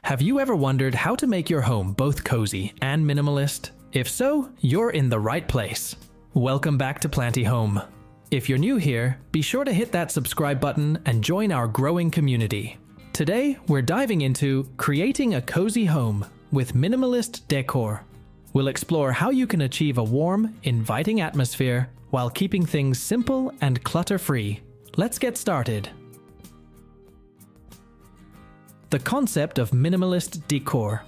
Have you ever wondered how to make your home both cozy and minimalist? If so, you're in the right place. Welcome back to PlantyHome. If you're new here, be sure to hit that subscribe button and join our growing community. Today, we're diving into creating a cozy home with minimalist decor. We'll explore how you can achieve a warm, inviting atmosphere while keeping things simple and clutter-free. Let's get started. The concept of minimalist decor.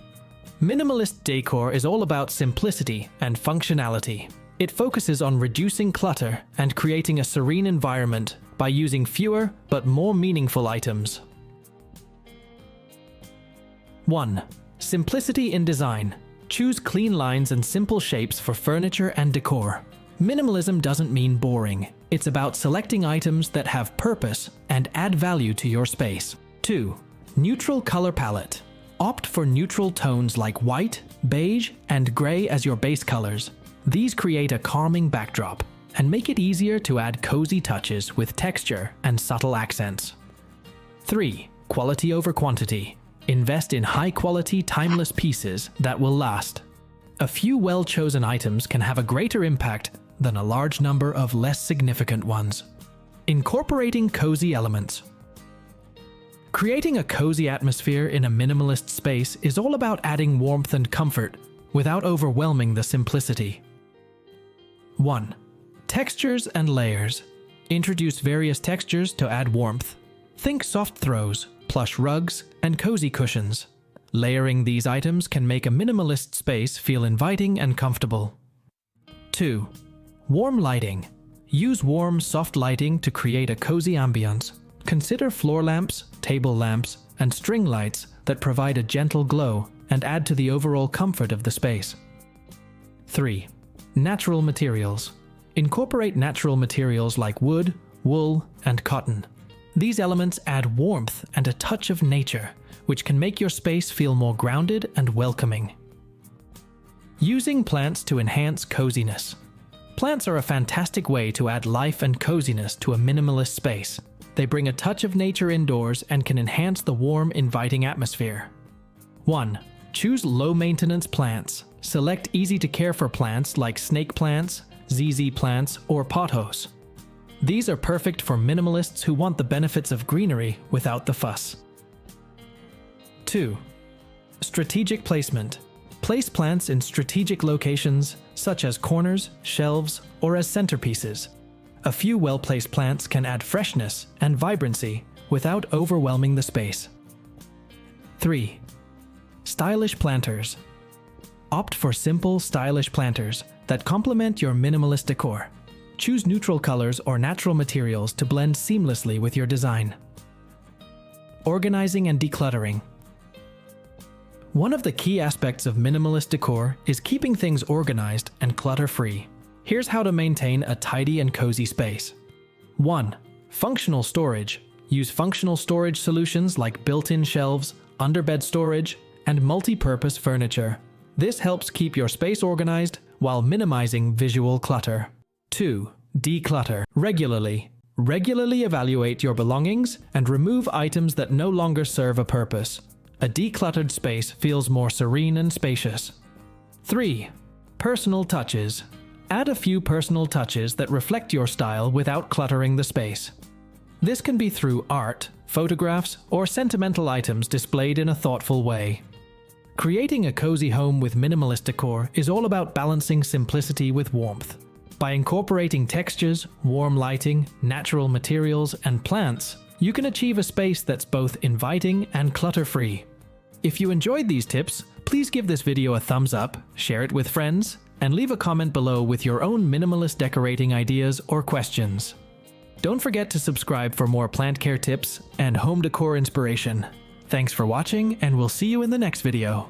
Minimalist decor is all about simplicity and functionality. It focuses on reducing clutter and creating a serene environment by using fewer but more meaningful items. 1. Simplicity in design. Choose clean lines and simple shapes for furniture and decor. Minimalism doesn't mean boring. It's about selecting items that have purpose and add value to your space. 2. Neutral color palette. Opt for neutral tones like white, beige, and gray as your base colors. These create a calming backdrop and make it easier to add cozy touches with texture and subtle accents. 3. Quality over quantity. Invest in high-quality, timeless pieces that will last. A few well-chosen items can have a greater impact than a large number of less significant ones. Incorporating cozy elements. Creating a cozy atmosphere in a minimalist space is all about adding warmth and comfort without overwhelming the simplicity. 1. Textures and layers. Introduce various textures to add warmth. Think soft throws, plush rugs, and cozy cushions. Layering these items can make a minimalist space feel inviting and comfortable. 2. Warm lighting. Use warm, soft lighting to create a cozy ambiance. Consider floor lamps, table lamps, and string lights that provide a gentle glow and add to the overall comfort of the space. 3. Natural materials. Incorporate natural materials like wood, wool, and cotton. These elements add warmth and a touch of nature, which can make your space feel more grounded and welcoming. Using plants to enhance coziness. Plants are a fantastic way to add life and coziness to a minimalist space. They bring a touch of nature indoors and can enhance the warm, inviting atmosphere. 1. Choose low-maintenance plants. Select easy-to-care-for plants like snake plants, ZZ plants, or pothos. These are perfect for minimalists who want the benefits of greenery without the fuss. 2. Strategic placement. Place plants in strategic locations, such as corners, shelves, or as centerpieces. A few well-placed plants can add freshness and vibrancy without overwhelming the space. 3. Stylish planters. Opt for simple, stylish planters that complement your minimalist decor. Choose neutral colors or natural materials to blend seamlessly with your design. Organizing and decluttering. One of the key aspects of minimalist decor is keeping things organized and clutter-free. Here's how to maintain a tidy and cozy space. 1. Functional storage. Use functional storage solutions like built-in shelves, underbed storage, and multi-purpose furniture. This helps keep your space organized while minimizing visual clutter. 2. Declutter. Regularly evaluate your belongings and remove items that no longer serve a purpose. A decluttered space feels more serene and spacious. 3. Personal touches. Add a few personal touches that reflect your style without cluttering the space. This can be through art, photographs, or sentimental items displayed in a thoughtful way. Creating a cozy home with minimalist decor is all about balancing simplicity with warmth. By incorporating textures, warm lighting, natural materials, and plants, you can achieve a space that's both inviting and clutter-free. If you enjoyed these tips, please give this video a thumbs up, share it with friends, and leave a comment below with your own minimalist decorating ideas or questions. Don't forget to subscribe for more plant care tips and home decor inspiration. Thanks for watching, and we'll see you in the next video.